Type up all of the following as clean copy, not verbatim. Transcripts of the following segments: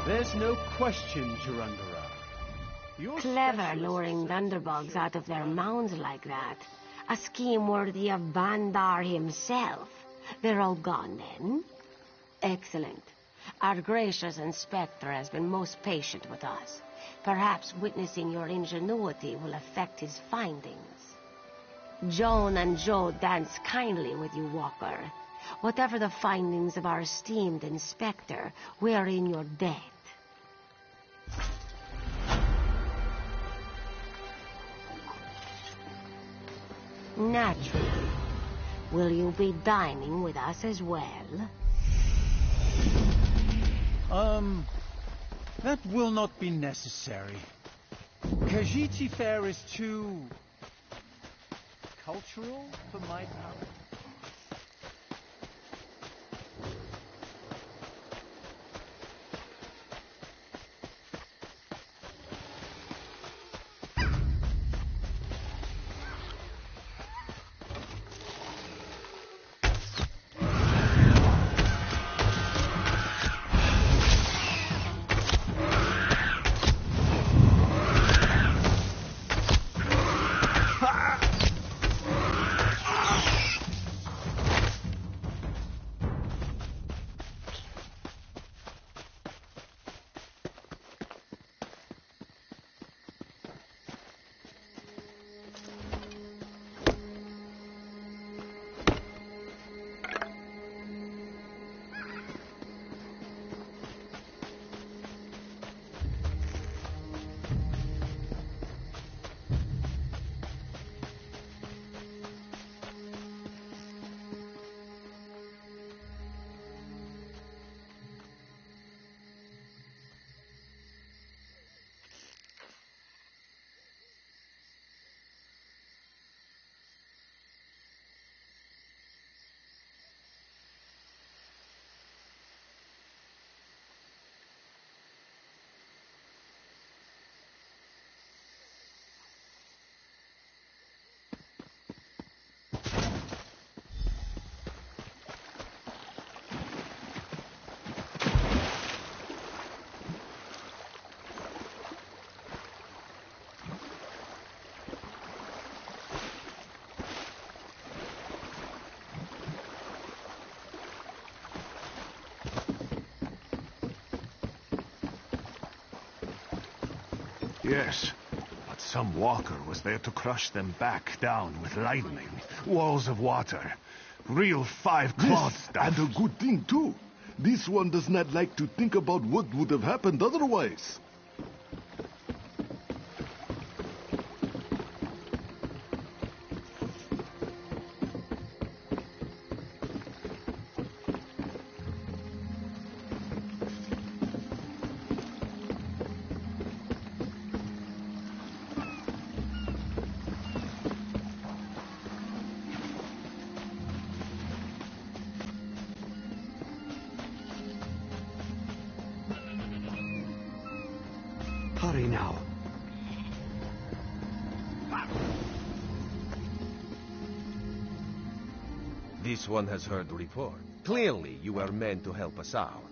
There's no question, Durandara. You're Clever luring Thunderbugs out of their mounds like that. A scheme worthy of Bandar himself. They're all gone then? Excellent. Our gracious inspector has been most patient with us. Perhaps witnessing your ingenuity will affect his findings. Joan and Joe dance kindly with you, Walker. Whatever the findings of our esteemed inspector, we're in your debt. Naturally. Will you be dining with us as well? That will not be necessary. Khajiit fare is too cultural for my palate. Yes, but some walker was there to crush them back down with lightning, walls of water, real five-clawed stuff. And a good thing, too. This one does not like to think about what would have happened otherwise. Hurry now. This one has heard the report. Clearly, you were meant to help us out.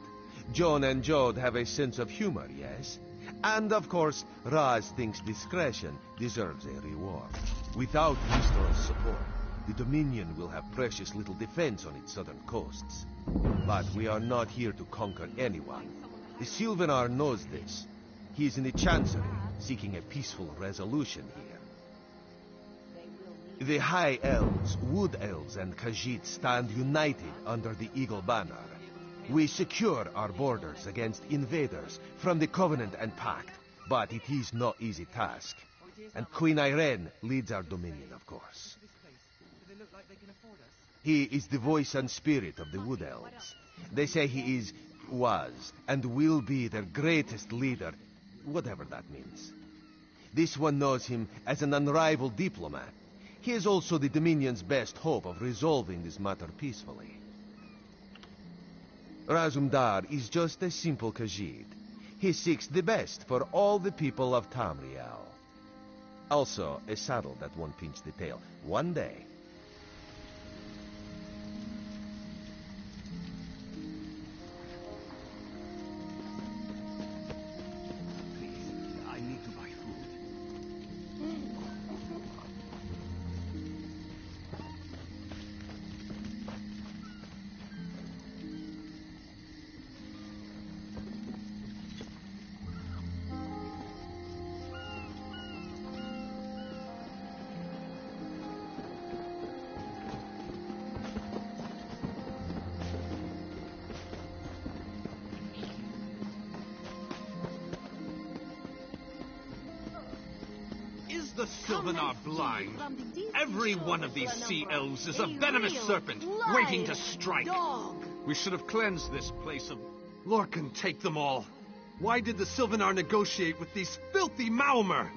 John and Jode have a sense of humor, yes? And of course, Raz thinks discretion deserves a reward. Without Vistor's support, the Dominion will have precious little defense on its southern coasts. But we are not here to conquer anyone. The Sylvanar knows this. He is in the Chancery, seeking a peaceful resolution here. The High Elves, Wood Elves, and Khajiit stand united under the Eagle Banner. We secure our borders against invaders from the Covenant and Pact, but it is no easy task. And Queen Irene leads our dominion, of course. He is the voice and spirit of the Wood Elves. They say he was, and will be their greatest leader, whatever that means. This one knows him as an unrivaled diplomat. He is also the Dominion's best hope of resolving this matter peacefully. Razumdar is just a simple Khajiit. He seeks the best for all the people of Tamriel. Also, a saddle that won't pinch the tail. One day. Please, I need to buy food. The Sylvanar blind. Every one of these sea elves is a venomous serpent waiting to strike. We should have cleansed this place of... Lorcan, take them all. Why did the Sylvanar negotiate with these filthy Maomer?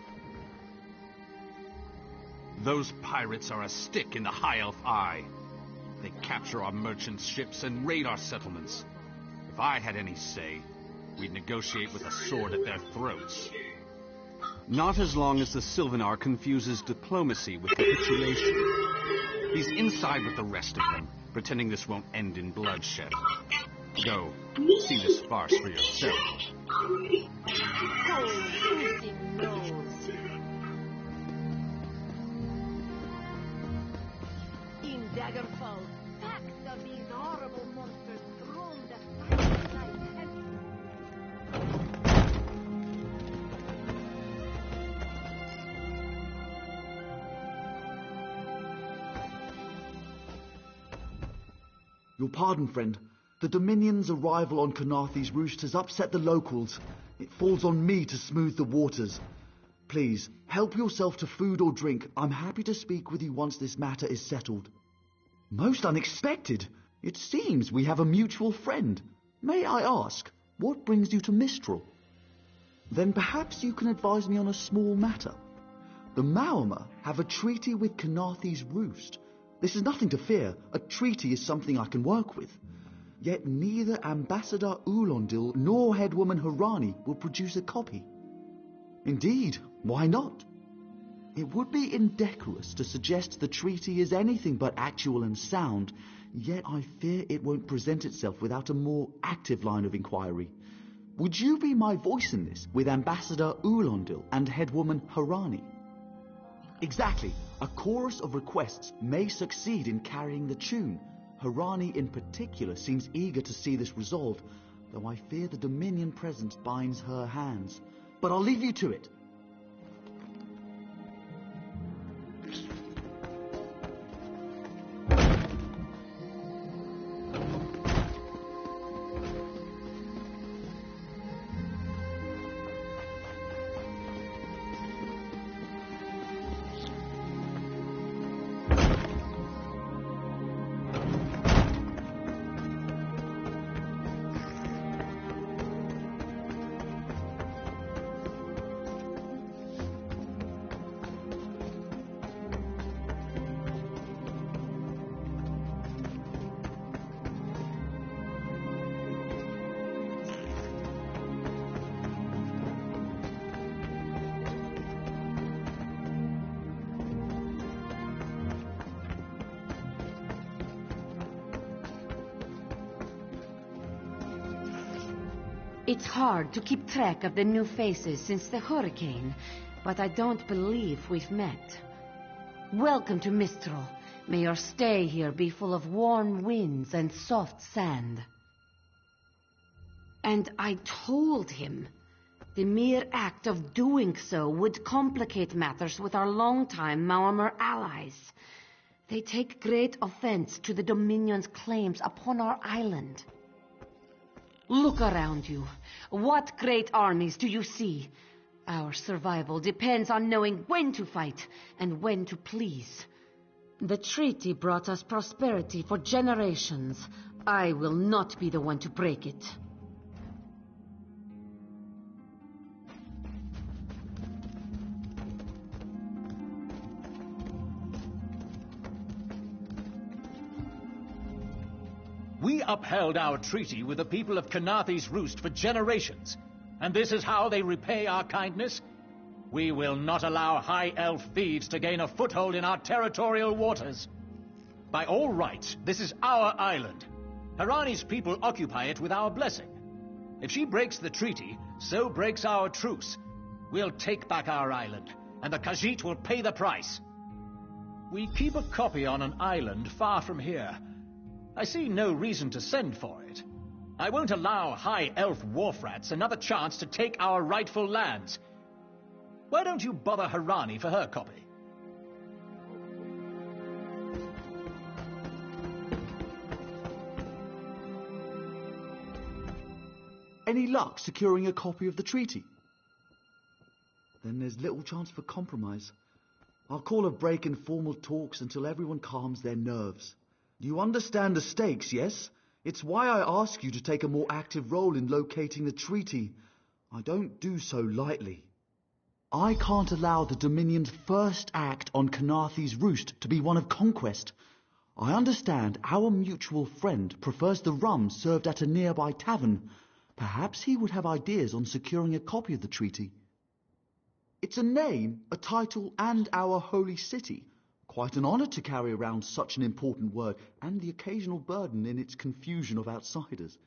Those pirates are a stick in the High Elf eye. They capture our merchant ships and raid our settlements. If I had any say, we'd negotiate with a sword at their throats. Not as long as the Sylvanar confuses diplomacy with capitulation. He's inside with the rest of them, pretending this won't end in bloodshed. Go, see this farce for yourself. In Daggerfall, facts of these horrible monsters roam the silent night. Your pardon, friend. The Dominion's arrival on Kanaathi's roost has upset the locals. It falls on me to smooth the waters. Please, help yourself to food or drink. I'm happy to speak with you once this matter is settled. Most unexpected. It seems we have a mutual friend. May I ask, what brings you to Mistral? Then perhaps you can advise me on a small matter. The Maomer have a treaty with Kanaathi's roost. This is nothing to fear. A treaty is something I can work with. Yet neither Ambassador Ulondil nor Headwoman Harani will produce a copy. Indeed, why not? It would be indecorous to suggest the treaty is anything but actual and sound, yet I fear it won't present itself without a more active line of inquiry. Would you be my voice in this, with Ambassador Ulondil and Headwoman Harani? Exactly. A chorus of requests may succeed in carrying the tune. Harani in particular seems eager to see this resolved, though I fear the Dominion presence binds her hands. But I'll leave you to it. It's hard to keep track of the new faces since the hurricane, but I don't believe we've met. Welcome to Mistral. May your stay here be full of warm winds and soft sand. And I told him the mere act of doing so would complicate matters with our longtime Maormer allies. They take great offense to the Dominion's claims upon our island. Look around you. What great armies do you see? Our survival depends on knowing when to fight and when to please. The treaty brought us prosperity for generations. I will not be the one to break it. We upheld our treaty with the people of Kanathe's Roost for generations, and this is how they repay our kindness? We will not allow High Elf thieves to gain a foothold in our territorial waters. By all rights, this is our island. Harani's people occupy it with our blessing. If she breaks the treaty, so breaks our truce. We'll take back our island, and the Khajiit will pay the price. We keep a copy on an island far from here. I see no reason to send for it. I won't allow High Elf wharf-rats another chance to take our rightful lands. Why don't you bother Harani for her copy? Any luck securing a copy of the treaty? Then there's little chance for compromise. I'll call a break in formal talks until everyone calms their nerves. You understand the stakes, yes? It's why I ask you to take a more active role in locating the treaty. I don't do so lightly. I can't allow the Dominion's first act on Kanathe's Roost to be one of conquest. I understand our mutual friend prefers the rum served at a nearby tavern. Perhaps he would have ideas on securing a copy of the treaty. It's a name, a title, and our holy city. Quite an honor to carry around such an important word, and the occasional burden in its confusion of outsiders.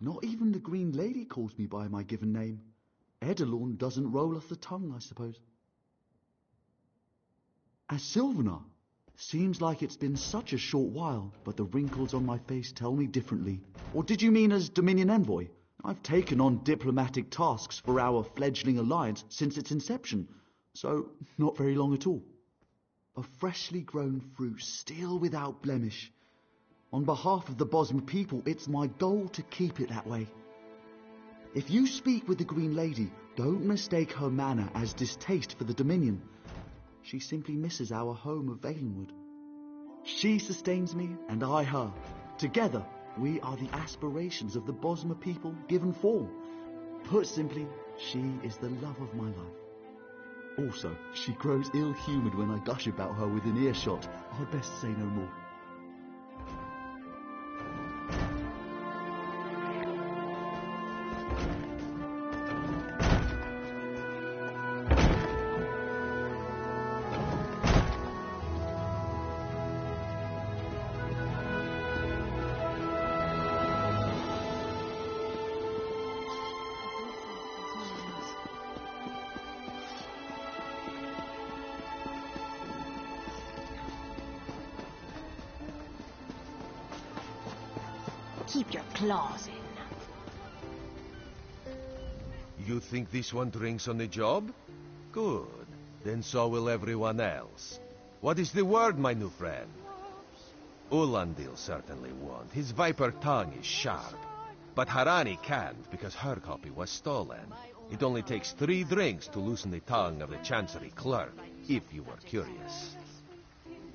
Not even the Green Lady calls me by my given name. Edelorn doesn't roll off the tongue, I suppose. As Sylvanar, seems like it's been such a short while, but the wrinkles on my face tell me differently. Or did you mean as Dominion Envoy? I've taken on diplomatic tasks for our fledgling alliance since its inception, so not very long at all. A freshly grown fruit, still without blemish. On behalf of the Bosmer people, it's my goal to keep it that way. If you speak with the Green Lady, don't mistake her manner as distaste for the Dominion. She simply misses our home of Valenwood. She sustains me, and I her. Together, we are the aspirations of the Bosmer people given form. Put simply, she is the love of my life. Also, she grows ill-humoured when I gush about her within earshot. I'd best say no more. Keep your claws in. You think this one drinks on the job? Good. Then so will everyone else. What is the word, my new friend? Ulandil certainly won't. His viper tongue is sharp. But Harani can't, because her copy was stolen. It only takes 3 drinks to loosen the tongue of the Chancery clerk, if you were curious.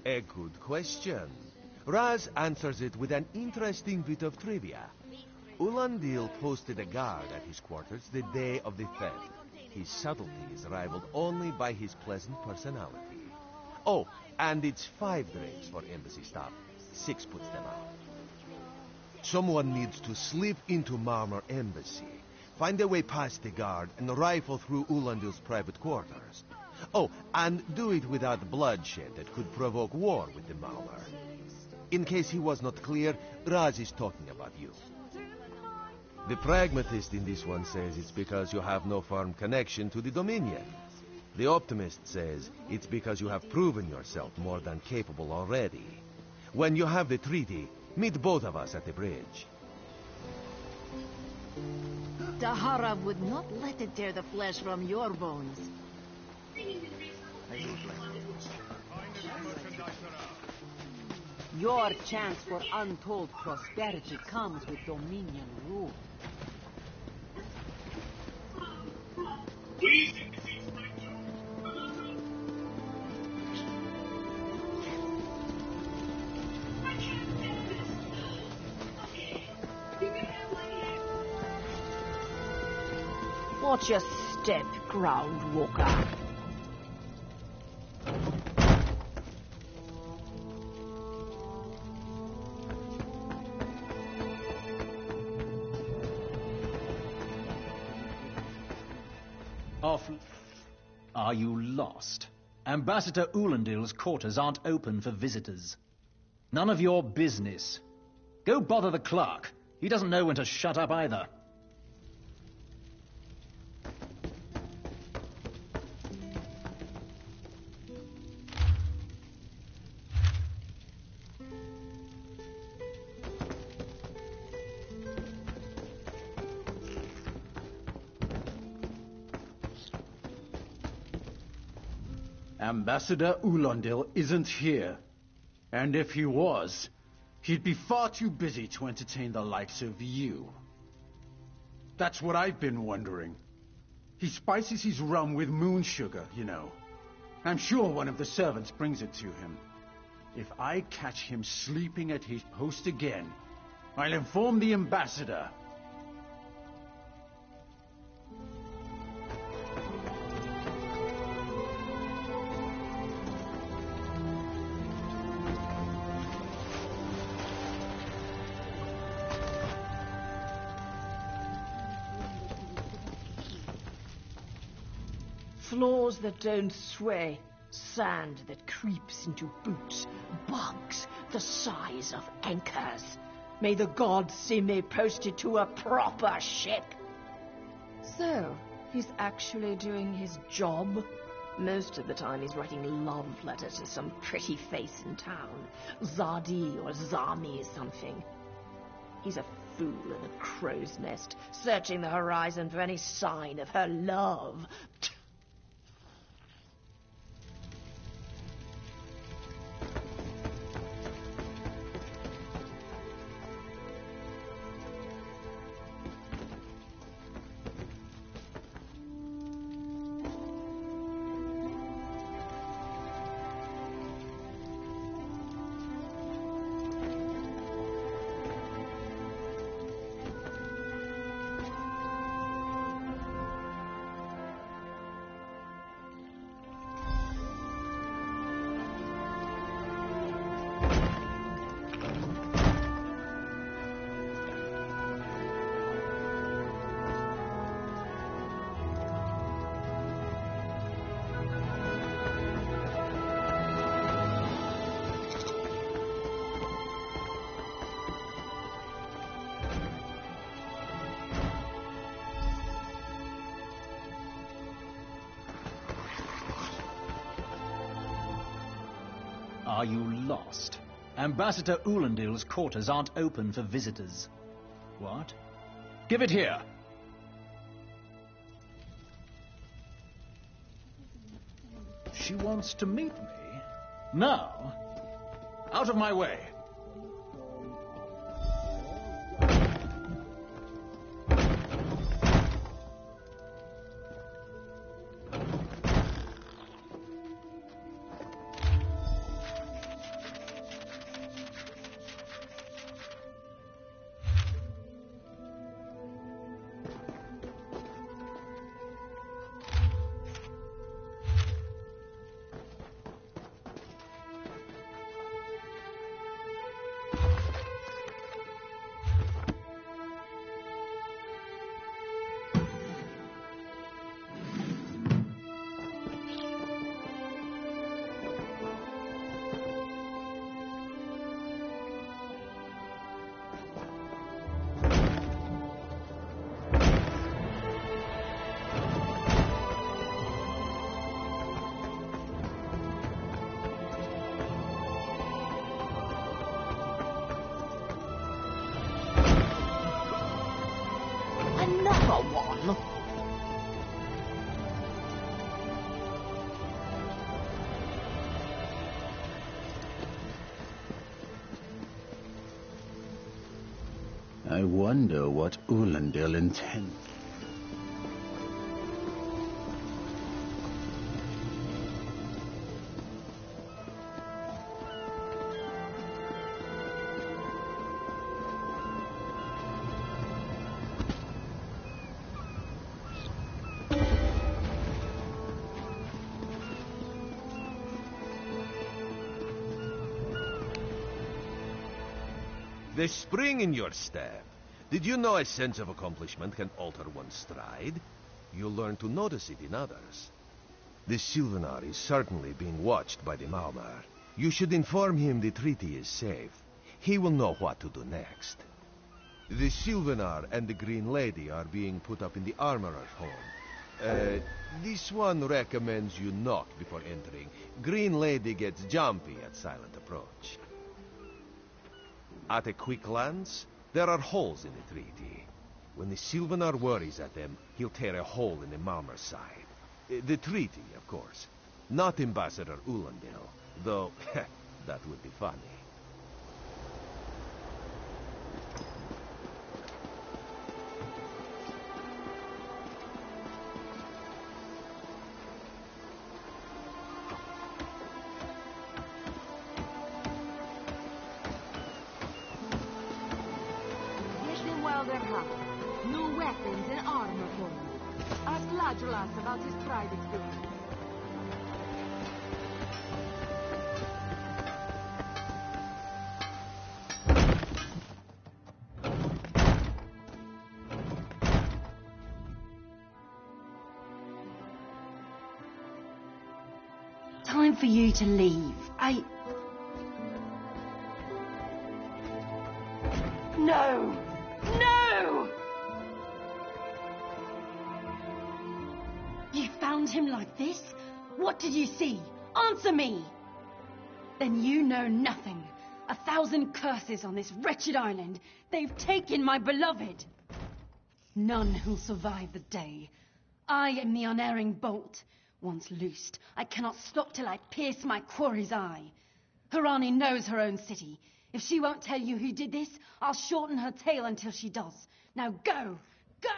A good question. Raz answers it with an interesting bit of trivia. Ulandil posted a guard at his quarters the day of the theft. His subtlety is rivaled only by his pleasant personality. Oh, and it's 5 drinks for embassy staff. 6 puts them out. Someone needs to slip into Maormer Embassy, find a way past the guard, and rifle through Ulandil's private quarters. Oh, and do it without bloodshed that could provoke war with the Maormer. In case he was not clear, Raz is talking about you. The pragmatist in this one says it's because you have no firm connection to the Dominion. The optimist says it's because you have proven yourself more than capable already. When you have the treaty, meet both of us at the bridge. Tahara would not let it tear the flesh from your bones. Your chance for untold prosperity comes with Dominion rule. Watch your step, ground walker. Are you lost? Ambassador Ulendil's quarters aren't open for visitors. None of your business. Go bother the clerk. He doesn't know when to shut up either. Ambassador Ulendil isn't here. And if he was, he'd be far too busy to entertain the likes of you. That's what I've been wondering. He spices his rum with moon sugar, you know. I'm sure one of the servants brings it to him. If I catch him sleeping at his post again, I'll inform the ambassador. Floors that don't sway, sand that creeps into boots, bugs the size of anchors. May the gods see me posted to a proper ship. So, he's actually doing his job? Most of the time he's writing love letters to some pretty face in town. Zadi or Zami or something. He's a fool in a crow's nest, searching the horizon for any sign of her love. Are you lost? Ambassador Ulendil's quarters aren't open for visitors. What? Give it here! She wants to meet me? Now? Out of my way! I wonder what Ulandil intends. The spring in your step. Did you know a sense of accomplishment can alter one's stride? You'll learn to notice it in others. The Sylvanar is certainly being watched by the Maumar. You should inform him the treaty is safe. He will know what to do next. The Sylvanar and the Green Lady are being put up in the Armorer's home. This one recommends you knock before entering. Green Lady gets jumpy at silent approach. At a quick glance, there are holes in the treaty. When the Sylvanar worries at them, he'll tear a hole in the Malmer's side. The treaty, of course. Not Ambassador Ulandil, though that would be funny. New weapons and armor for him. Ask Lajulas about his private experience. Time for you to leave. No! No! You found him like this? What did you see? Answer me! Then you know nothing. 1,000 curses on this wretched island. They've taken my beloved. None who'll survive the day. I am the unerring bolt. Once loosed, I cannot stop till I pierce my quarry's eye. Harani knows her own city. If she won't tell you who did this, I'll shorten her tail until she does. Now go! Go!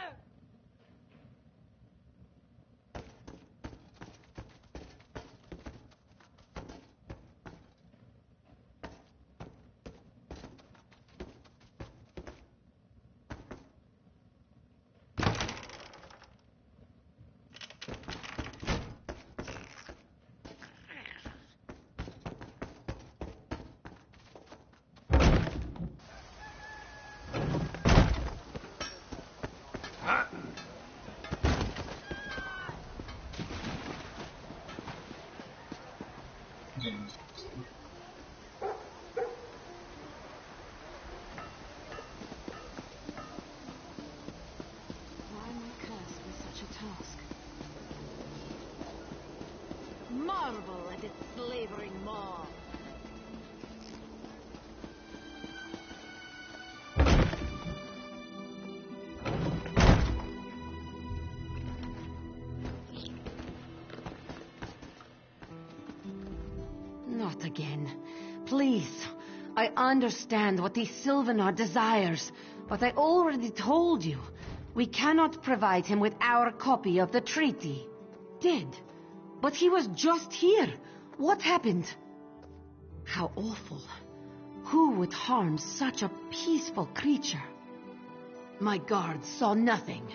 Marvel at its slavering maw. Not again. Please. I understand what the Sylvanar desires, but I already told you. We cannot provide him with our copy of the treaty. Did. But he was just here. What happened? How awful. Who would harm such a peaceful creature? My guards saw nothing.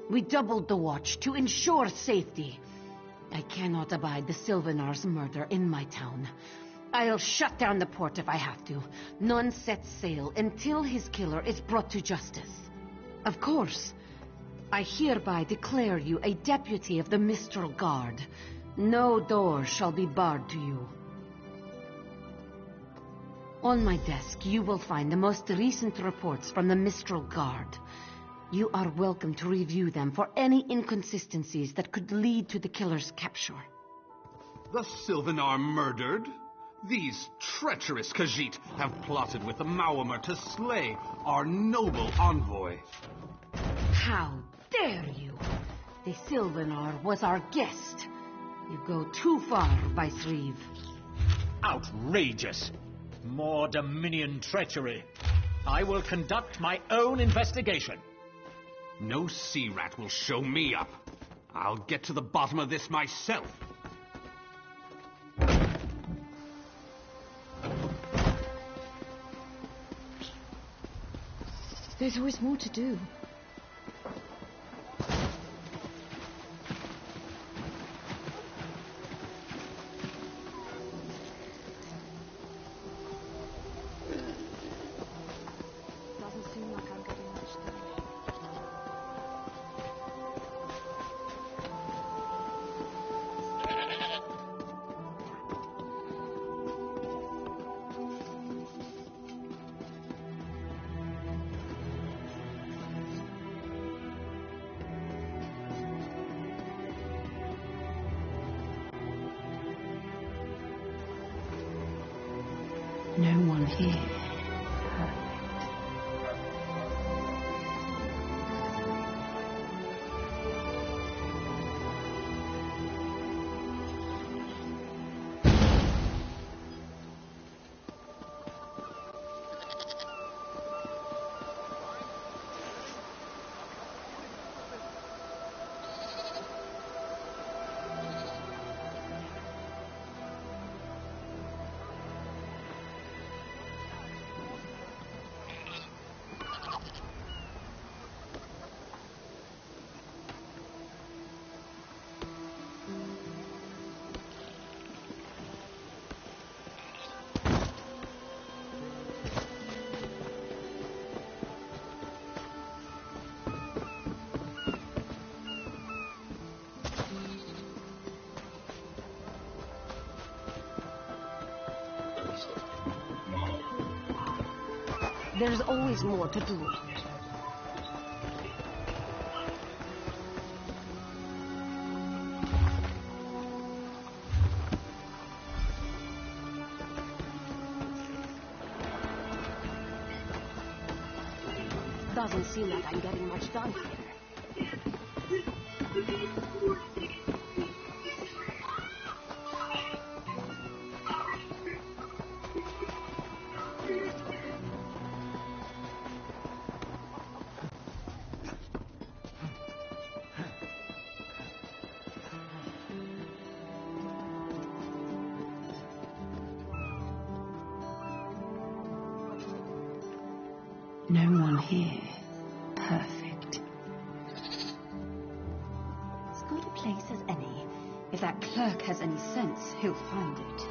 We doubled the watch to ensure safety. I cannot abide the Sylvanar's murder in my town. I'll shut down the port if I have to. None sets sail until his killer is brought to justice. Of course, I hereby declare you a deputy of the Mistral Guard. No door shall be barred to you. On my desk, you will find the most recent reports from the Mistral Guard. You are welcome to review them for any inconsistencies that could lead to the killer's capture. The Sylvanar murdered? These treacherous Khajiit have plotted with the Maumar to slay our noble envoy. How dare you? The Sylvanar was our guest. You go too far, Vice-Reeve. Outrageous! More Dominion treachery. I will conduct my own investigation. No sea rat will show me up. I'll get to the bottom of this myself. There's always more to do. Doesn't seem like I'm getting much done. No one here. There's always more to do. Doesn't seem like I'm getting much done here. No one here. Perfect. As good a place as any. If that clerk has any sense, he'll find it.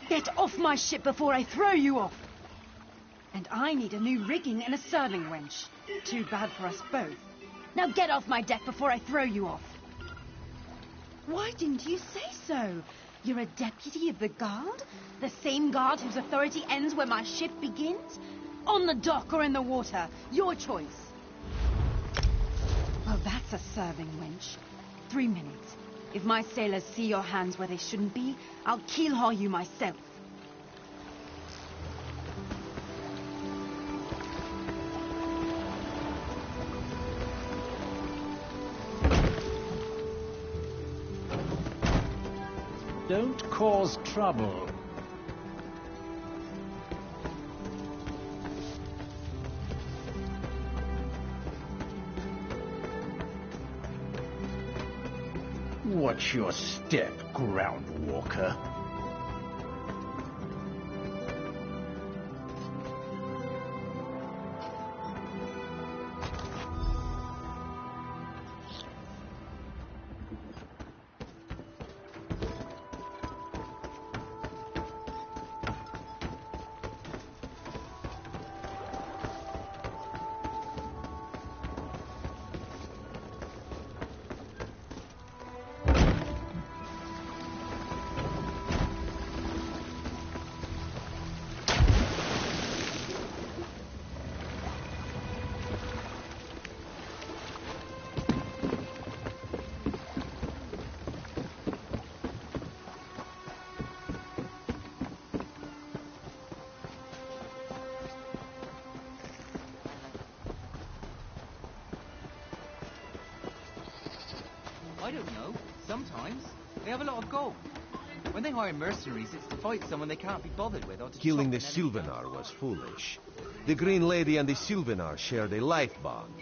Get off my ship before I throw you off! And I need a new rigging and a serving wench. Too bad for us both. Now get off my deck before I throw you off! Why didn't you say so? You're a deputy of the guard? The same guard whose authority ends where my ship begins? On the dock or in the water? Your choice. Well, that's a serving wench. 3 minutes. If my sailors see your hands where they shouldn't be, I'll keel-haul you myself. Don't cause trouble. Watch your step, Groundwalker. I don't know. Sometimes. They have a lot of gold. When they hire mercenaries, it's to fight someone they can't be bothered with or to Killing the chop an enemy Sylvanar was foolish. The Green Lady and the Sylvanar shared a life bond.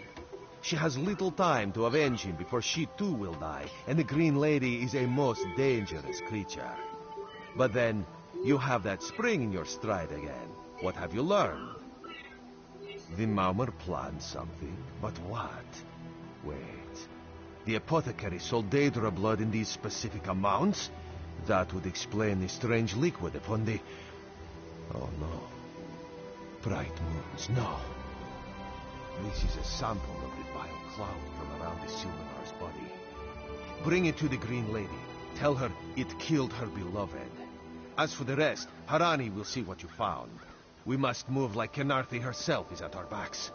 She has little time to avenge him before she too will die, and the Green Lady is a most dangerous creature. But then, you have that spring in your stride again. What have you learned? The Maumar planned something, but what? Wait. The apothecary sold Daedra blood in these specific amounts? That would explain the strange liquid upon the... Oh no. Bright moons, no. This is a sample of the vile cloud from around the Sylvanar's body. Bring it to the Green Lady. Tell her it killed her beloved. As for the rest, Harani will see what you found. We must move like Khenarthi herself is at our backs.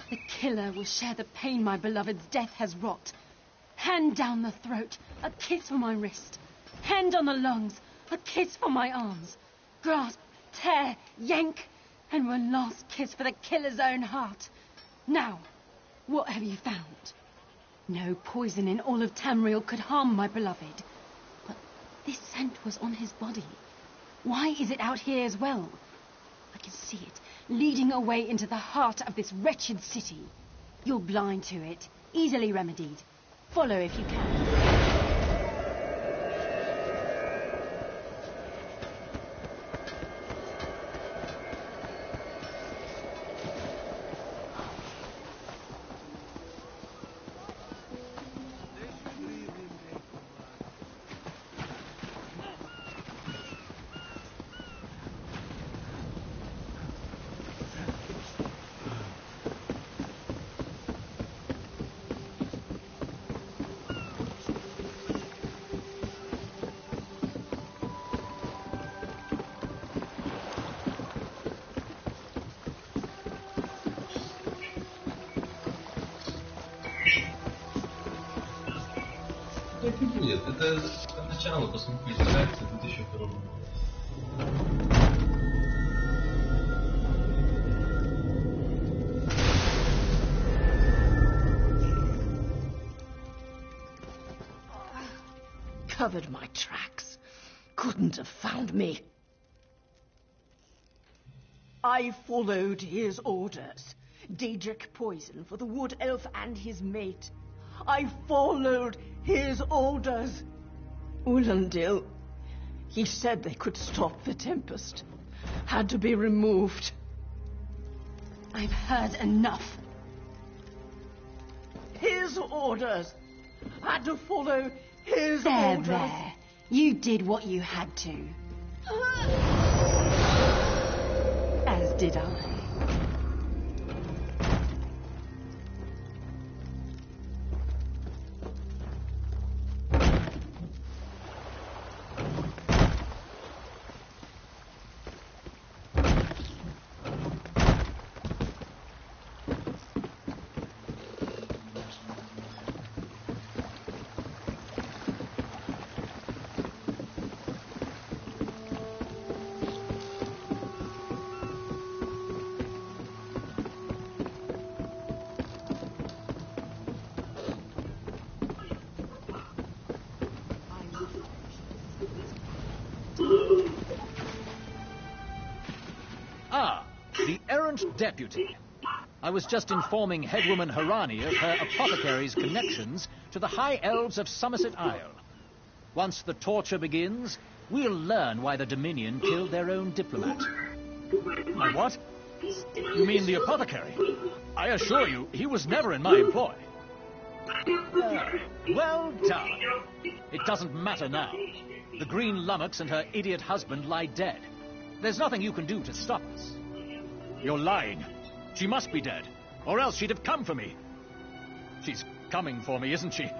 The killer will share the pain my beloved's death has wrought. Hand down the throat, a kiss for my wrist. Hand on the lungs, a kiss for my arms. Grasp, tear, yank, and one last kiss for the killer's own heart. Now, what have you found? No poison in all of Tamriel could harm my beloved. But this scent was on his body. Why is it out here as well? I can see it, leading away into the heart of this wretched city. You're blind to it, easily remedied. Follow if you can. Нет, это начало, посмотрите, реакция 2002 года. Covered my tracks. Couldn't have found me. I followed his orders. Daedric poison for the wood elf and his mate. I followed his orders. Ulandil, he said they could stop the tempest. Had to be removed. I've heard enough. His orders. Had to follow his orders. There. You did what you had to. As did I. The errant deputy. I was just informing headwoman Harani of her apothecary's connections to the High Elves of Somerset Isle. Once the torture begins, we'll learn why the Dominion killed their own diplomat. My what? You mean the apothecary? I assure you, he was never in my employ. Well done. It doesn't matter now. The Green Lummox and her idiot husband lie dead. There's nothing you can do to stop us. You're lying. She must be dead, or else she'd have come for me. She's coming for me, isn't she?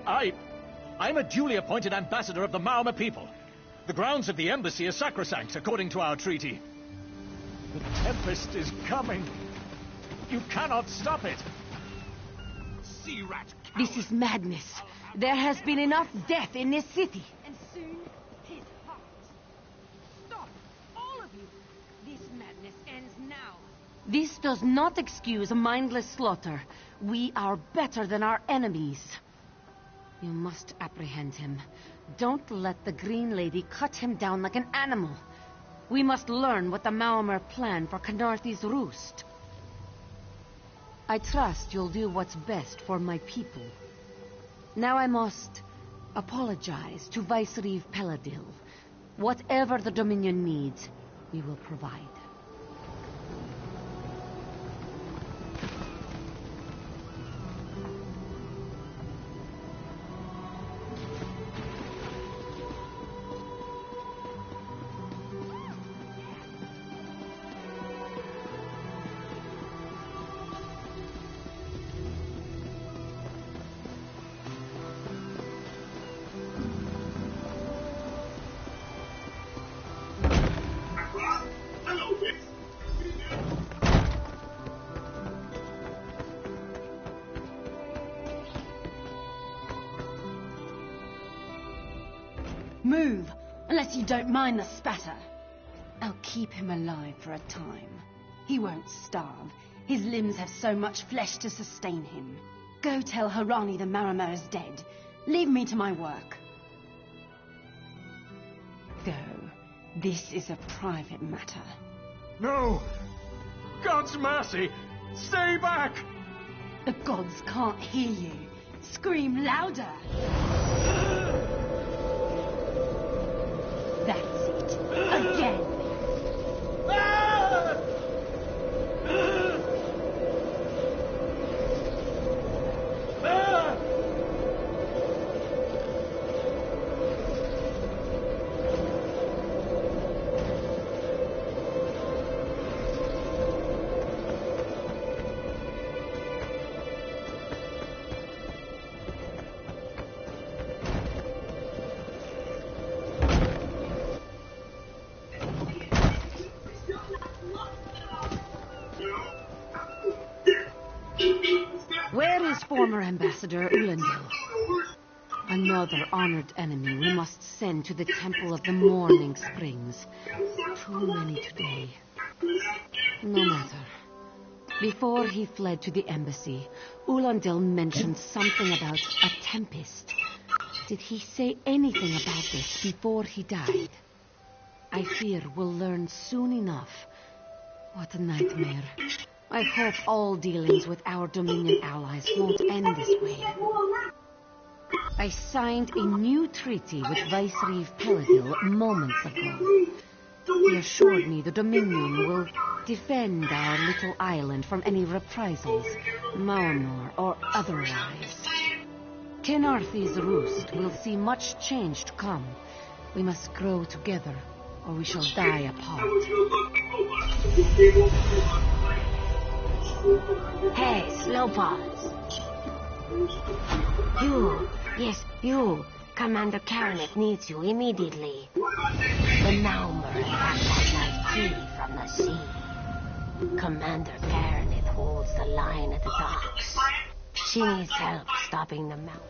I'm a duly appointed ambassador of the Maumar people. The grounds of the embassy are sacrosanct, according to our treaty. The tempest is coming. You cannot stop it. sea rat coward. This is madness. There has been enough death in this city. And soon, his heart. Stop, all of you. This madness ends now. This does not excuse mindless slaughter. We are better than our enemies. You must apprehend him. Don't let the Green Lady cut him down like an animal. We must learn what the Maormer plan for Khenarthi's roost. I trust you'll do what's best for my people. Now I must apologize to Vicereeve Peladil. Whatever the Dominion needs, we will provide. Move, unless you don't mind the spatter. I'll keep him alive for a time. He won't starve. His limbs have so much flesh to sustain him. Go tell Harani the Maormer is dead. Leave me to my work. Go. This is a private matter. No! God's mercy! Stay back! The gods can't hear you. Scream louder! That's it. Again! Where is former Ambassador Ulandil? Another honored enemy we must send to the Temple of the Morning Springs. Too many today. No matter. Before he fled to the embassy, Ulandil mentioned something about a tempest. Did he say anything about this before he died? I fear we'll learn soon enough. What a nightmare. I hope all dealings with our Dominion allies won't end this way. I signed a new treaty with Vicereeve Peladil moments ago. He assured me the Dominion will defend our little island from any reprisals, Maormer or otherwise. Khenarthi's roost will see much change to come. We must grow together, or we shall die apart. Hey, Slowpaws. You, yes, you. Commander Karanik needs you immediately. The Maormer have that night free from the sea. Commander Karanik holds the line at the docks. She needs help stopping the Maormer.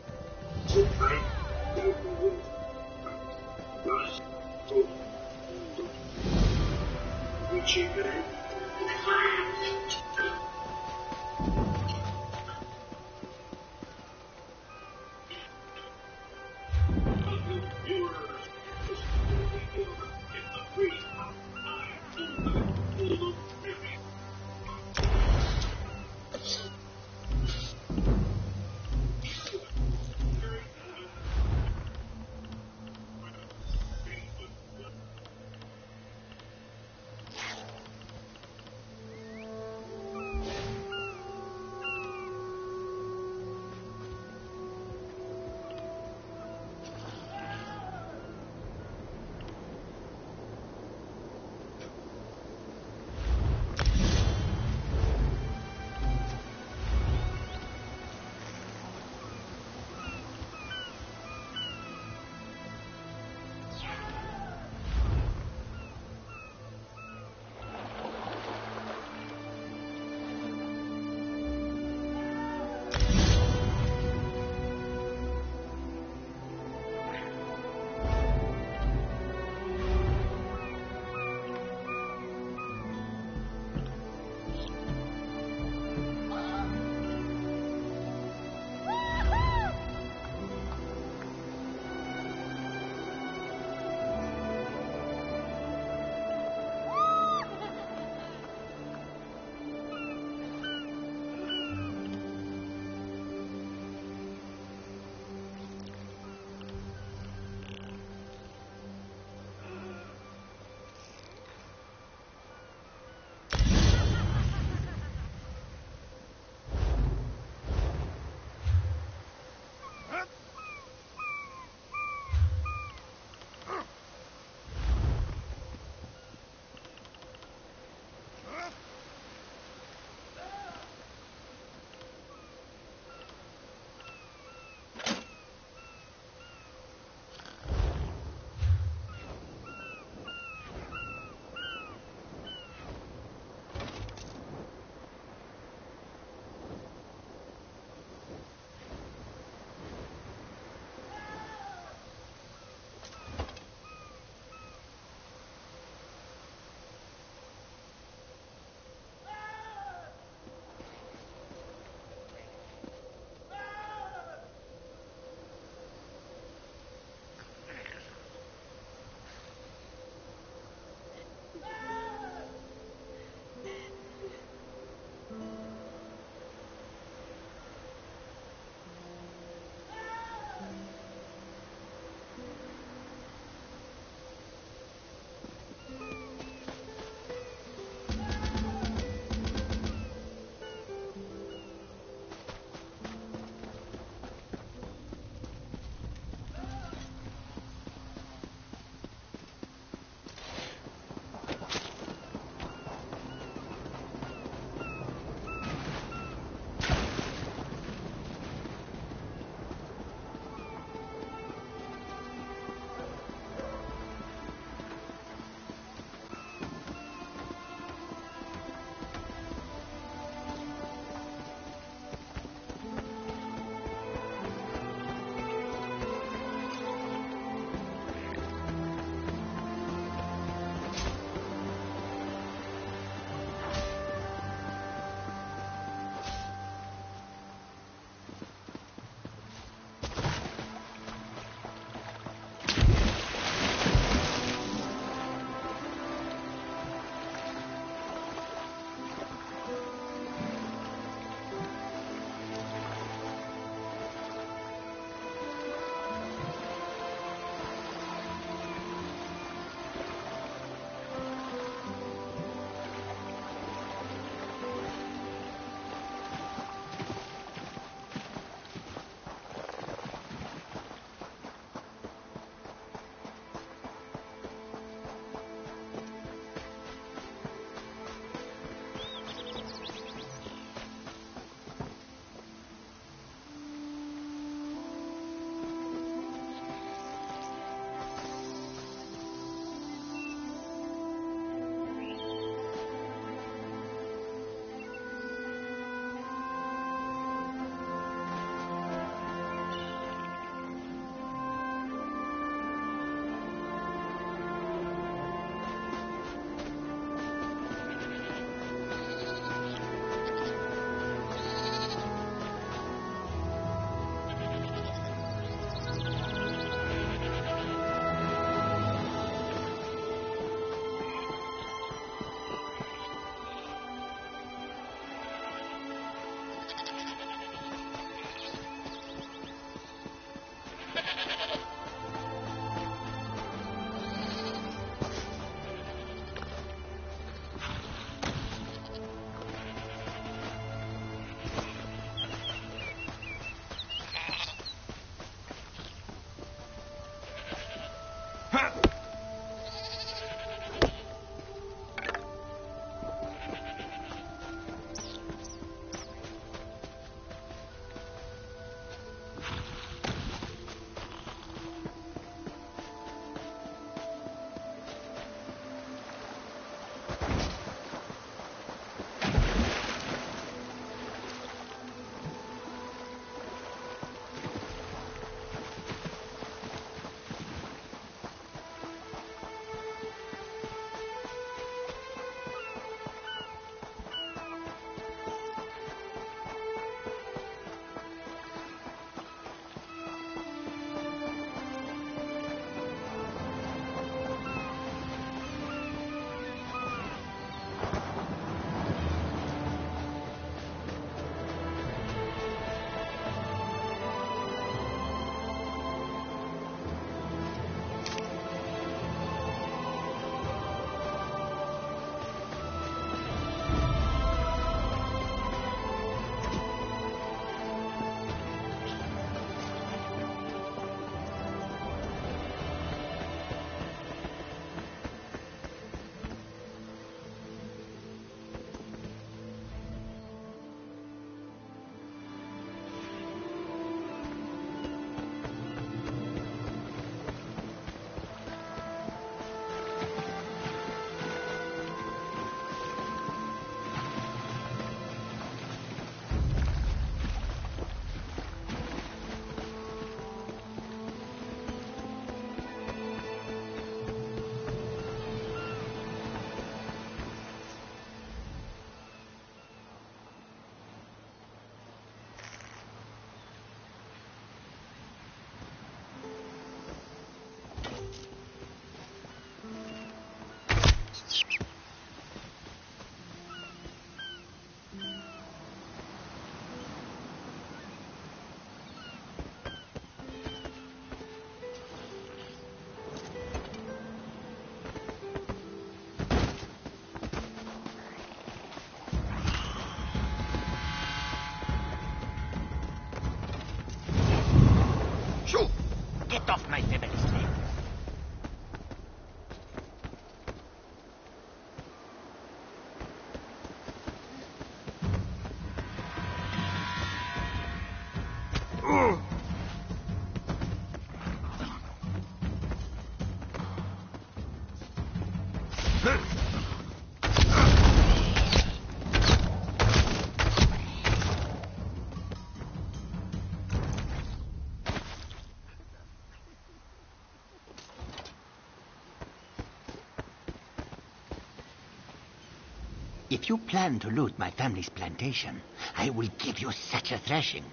If you plan to loot my family's plantation, I will give you such a thrashing.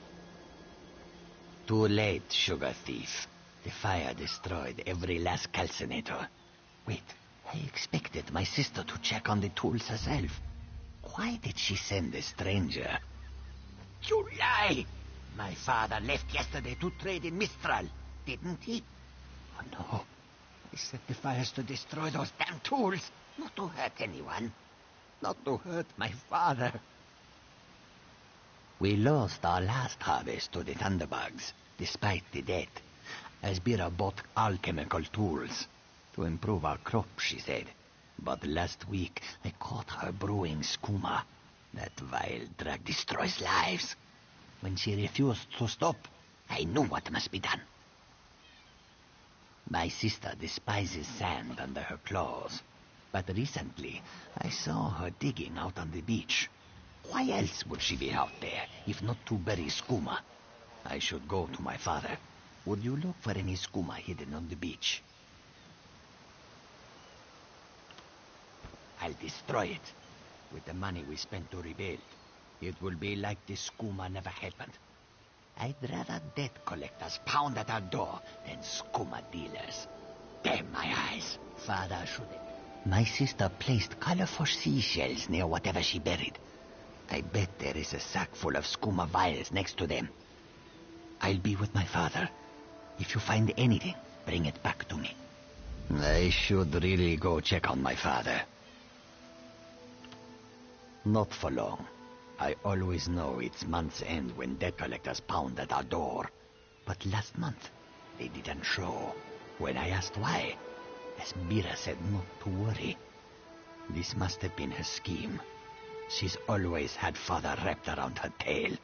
Too late, sugar thief. The fire destroyed every last calcinator. Wait, I expected my sister to check on the tools herself. Why did she send a stranger? You lie! My father left yesterday to trade in Mistral, didn't he? Oh no. He set the fires to destroy those damn tools, not to hurt anyone. Not to hurt my father. We lost our last harvest to the Thunderbugs, despite the debt. Asbira bought alchemical tools to improve our crop, she said. But last week, I caught her brewing skooma. That vile drug destroys lives. When she refused to stop, I knew what must be done. My sister despises sand under her claws. But recently, I saw her digging out on the beach. Why else would she be out there, if not to bury skooma? I should go to my father. Would you look for any skooma hidden on the beach? I'll destroy it. With the money we spent to rebuild, it will be like the skooma never happened. I'd rather debt collectors pound at our door than skooma dealers. Damn my eyes. Father should have... My sister placed colorful seashells near whatever she buried. I bet there is a sack full of skooma vials next to them. I'll be with my father. If you find anything, bring it back to me. I should really go check on my father. Not for long. I always know it's month's end when debt collectors pound at our door. But last month, they didn't show. When I asked why, Asbira said not to worry. This must have been her scheme. She's always had father wrapped around her tail.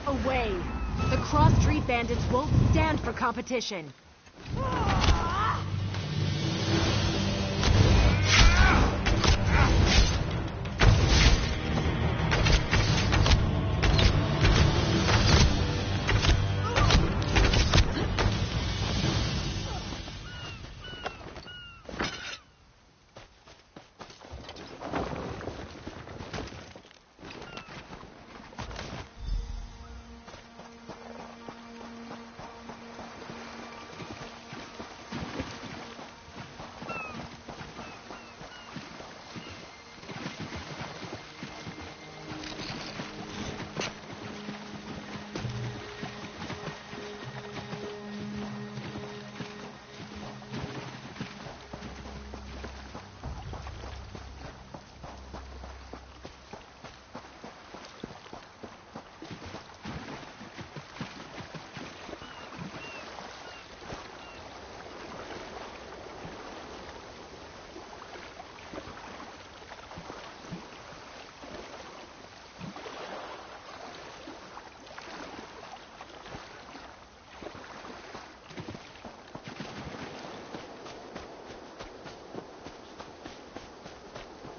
Away. The Cross Street Bandits won't stand for competition.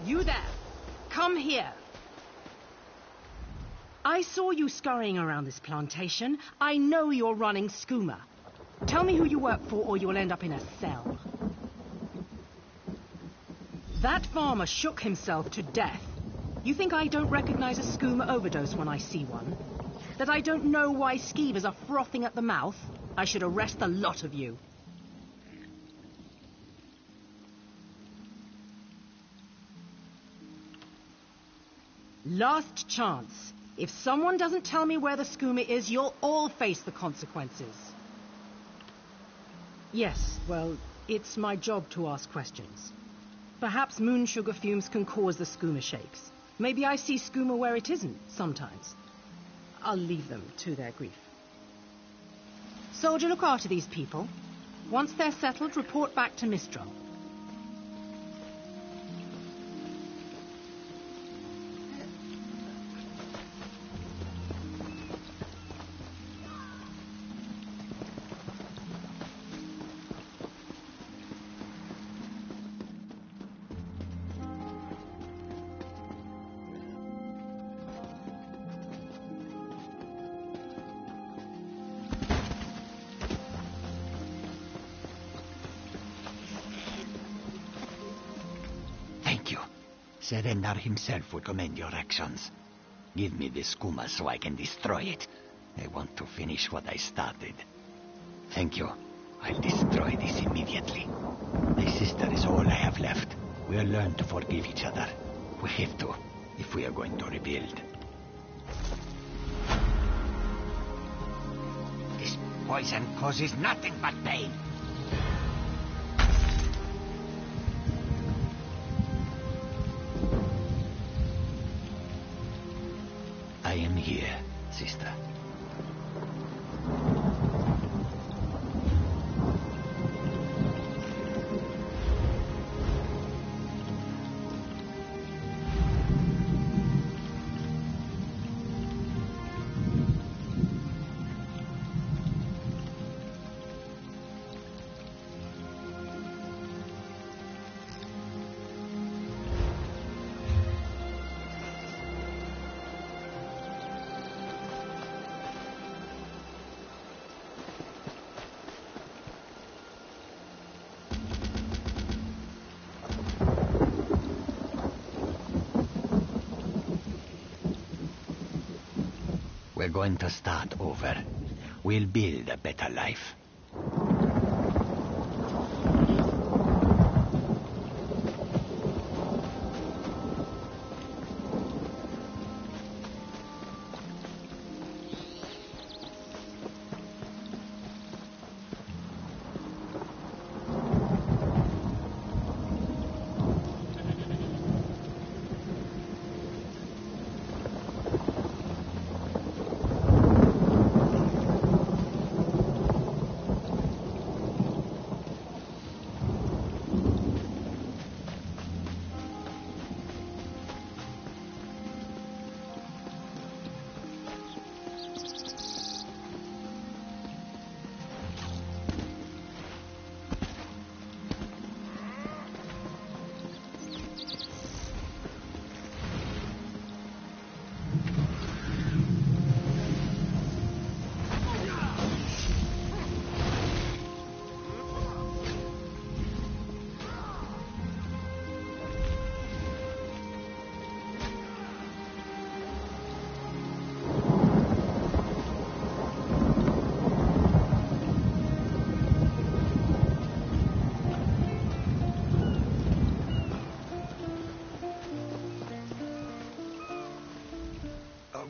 You there! Come here! I saw you scurrying around this plantation. I know you're running Skooma. Tell me who you work for or you'll end up in a cell. That farmer shook himself to death. You think I don't recognize a skooma overdose when I see one? That I don't know why skeevers are frothing at the mouth? I should arrest the lot of you. Last chance. If someone doesn't tell me where the skooma is, you'll all face the consequences. Yes, well, it's my job to ask questions. Perhaps moon sugar fumes can cause the skooma shakes. Maybe I see skooma where it isn't, sometimes. I'll leave them to their grief. Soldier, look after these people. Once they're settled, report back to Mistral. Serendar himself would commend your actions. Give me the skooma so I can destroy it. I want to finish what I started. Thank you. I'll destroy this immediately. My sister is all I have left. We'll learn to forgive each other. We have to, if we are going to rebuild. This poison causes nothing but pain. I am here, sister. We're going to start over. We'll build a better life.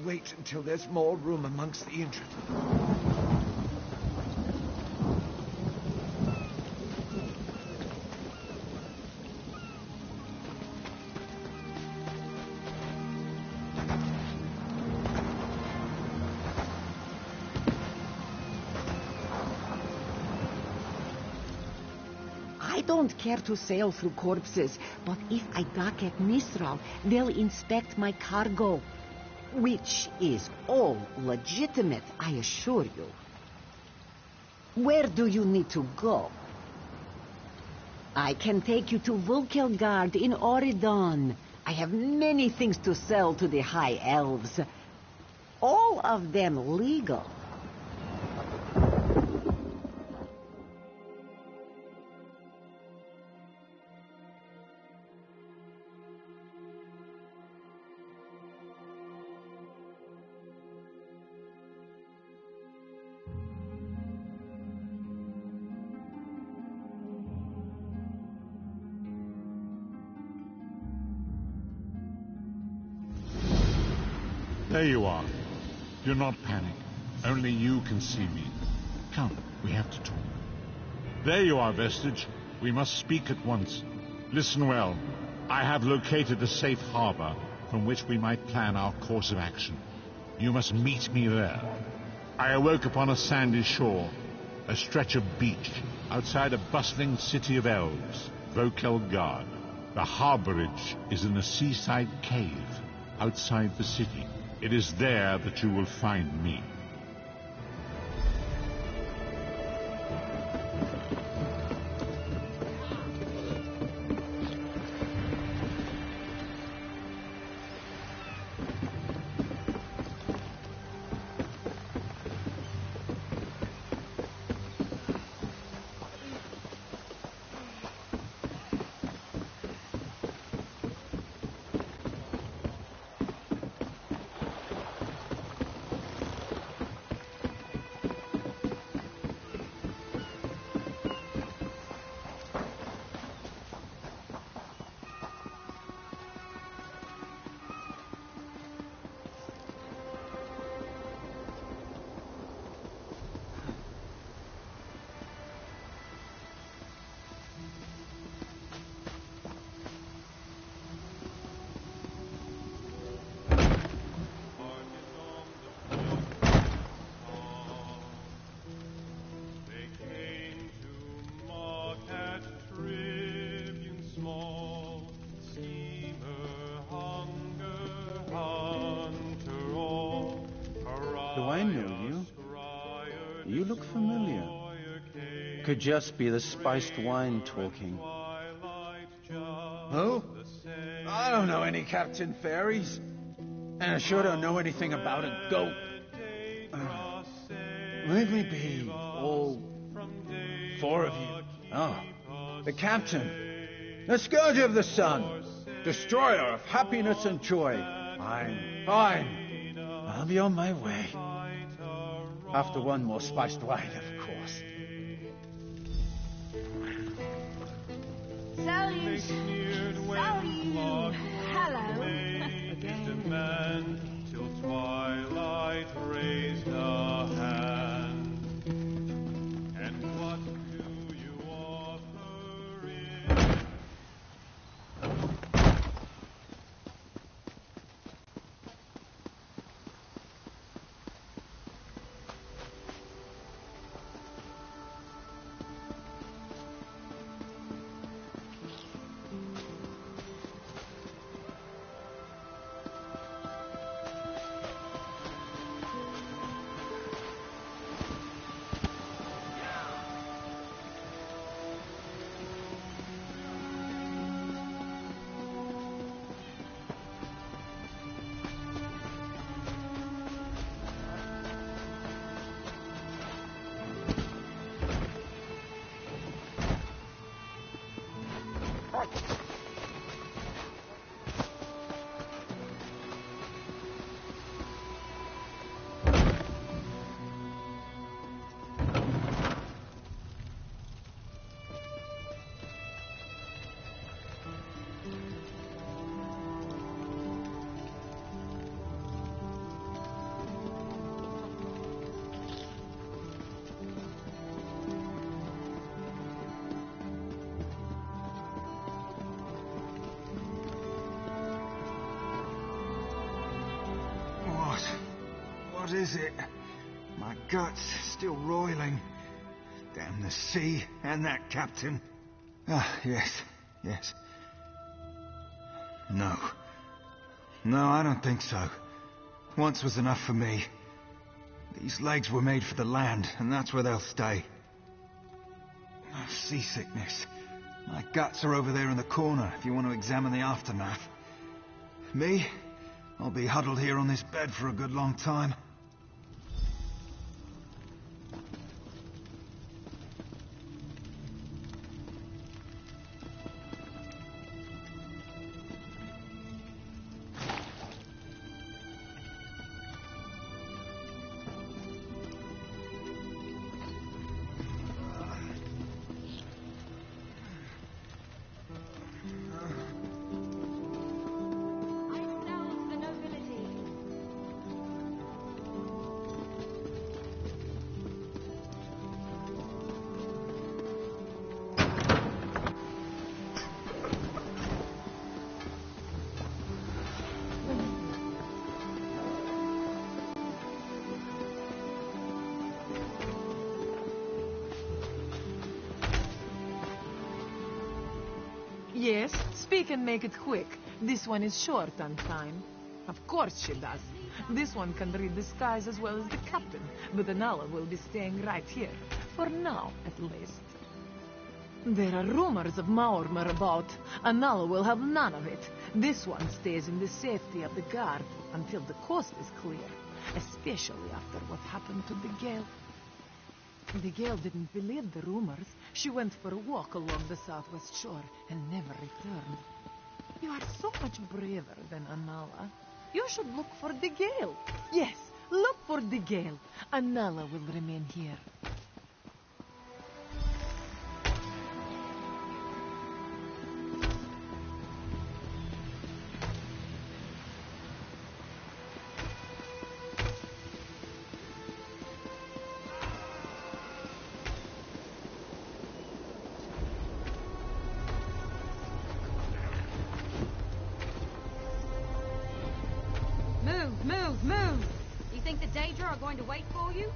Wait until there's more room amongst the injured. I don't care to sail through corpses, but if I dock at Mistral, they'll inspect my cargo. Which is all legitimate, I assure you. Where do you need to go? I can take you to Vulkelgard in Oridon. I have many things to sell to the High Elves. All of them legal. There you are. Do not panic. Only you can see me. Come, we have to talk. There you are, Vestige. We must speak at once. Listen well. I have located a safe harbor from which we might plan our course of action. You must meet me there. I awoke upon a sandy shore, a stretch of beach, outside a bustling city of elves, Vokelgard. The harborage is in a seaside cave outside the city. It is there that you will find me. Do I know you? You look familiar. Could just be the spiced wine talking. Who? I don't know any Captain Fairies. And I sure don't know anything about a goat. Leave me be, all 4 of you. Oh, the Captain. The Scourge of the Sun. Destroyer of happiness and joy. Fine, fine. I'll be on my way. After one more spiced wine, of course. Salut! Salut! Hello! Again. Till twilight raised a hand. And what do you offer in? What is it? My gut's still roiling. Damn the sea and that captain. Ah, yes. No, I don't think so. Once was enough for me. These legs were made for the land, and that's where they'll stay. Oh, seasickness. My guts are over there in the corner if you want to examine the aftermath. Me? I'll be huddled here on this bed for a good long time. Yes, speak and make it quick. This one is short on time. Of course she does. This one can read the skies as well as the captain, but Anala will be staying right here. For now, at least. There are rumors of Maormer about. Anala will have none of it. This one stays in the safety of the guard until the coast is clear, especially after what happened to the Gale. The Gale didn't believe the rumors. She went for a walk along the southwest shore and never returned. You are so much braver than Anala. You should look for the Gale. Yes, look for the Gale. Anala will remain here. Move, move! You think the Daedra are going to wait for you?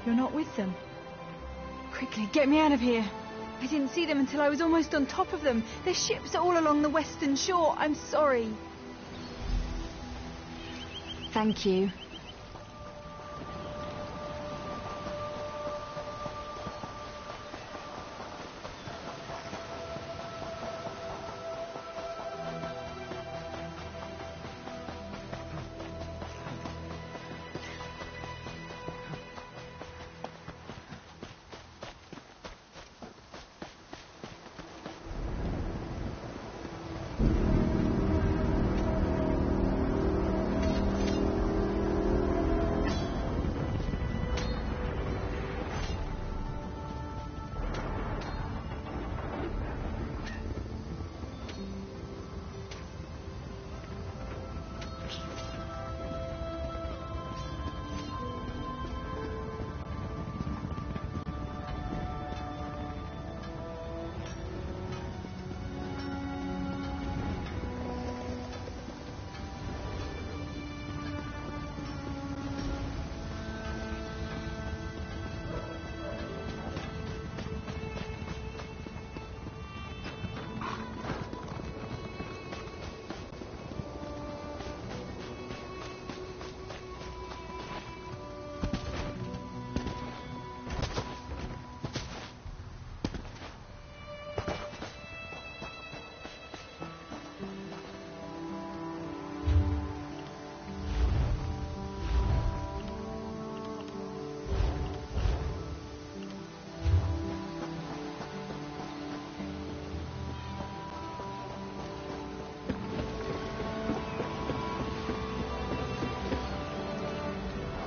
You're not with them. Quickly, get me out of here. I didn't see them until I was almost on top of them. Their ships are all along the western shore. I'm sorry. Thank you.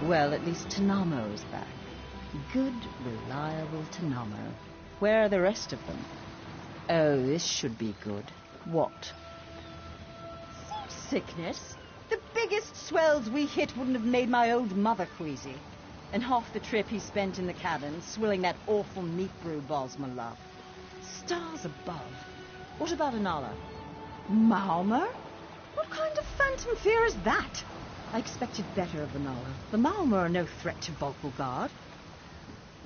Well, at least Tanamo is back. Good, reliable Tanamo. Where are the rest of them? Oh, this should be good. What? Seasickness? The big biggest swells we hit wouldn't have made my old mother queasy. And half the trip he spent in the cabin, swilling that awful meat brew Bosma loved. Stars above. What about Anala? Malmer? What kind of phantom fear is that? I expected better of Anala. The Malmer are no threat to Volkugard.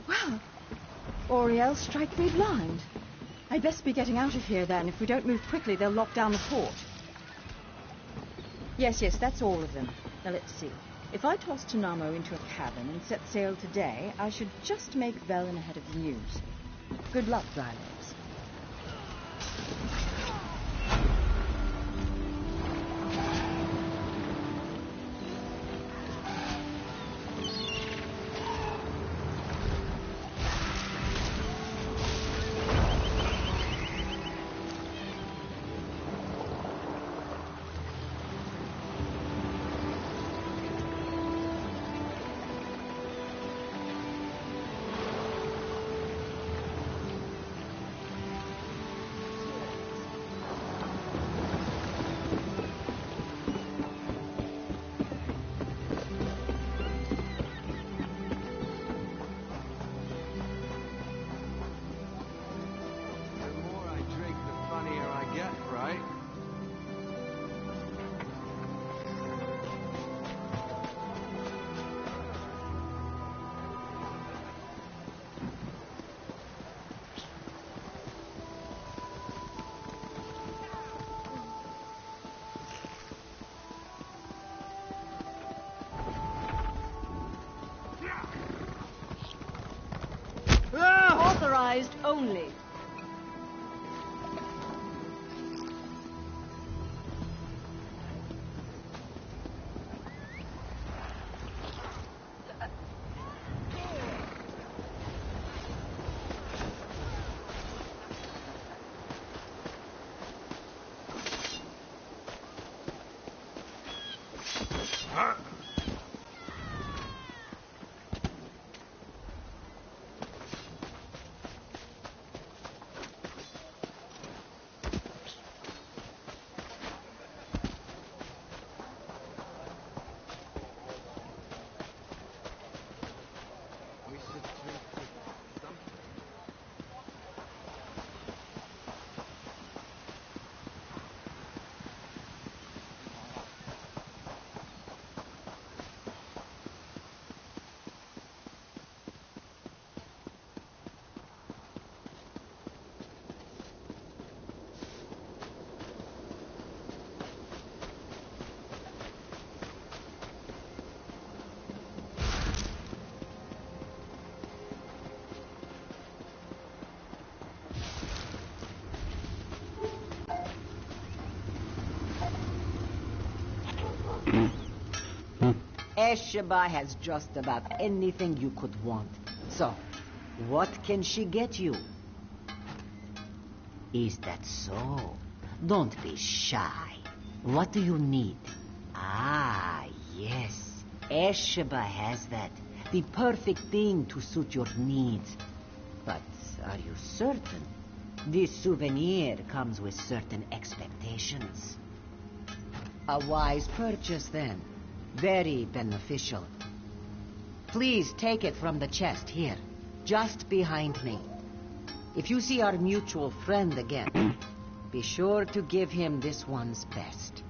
Well, Oriel strike me blind. I'd best be getting out of here then. If we don't move quickly, they'll lock down the port. Yes, that's all of them. Now let's see. If I toss Tanamo into a cabin and set sail today, I should just make Velen ahead of the news. Good luck, Drylegs. Authorized only. Esheba has just about anything you could want. So, what can she get you? Is that so? Don't be shy. What do you need? Ah, yes. Esheba has that. The perfect thing to suit your needs. But are you certain? This souvenir comes with certain expectations. A wise purchase, then. Very beneficial. Please take it from the chest here, just behind me. If you see our mutual friend again, be sure to give him this one's best.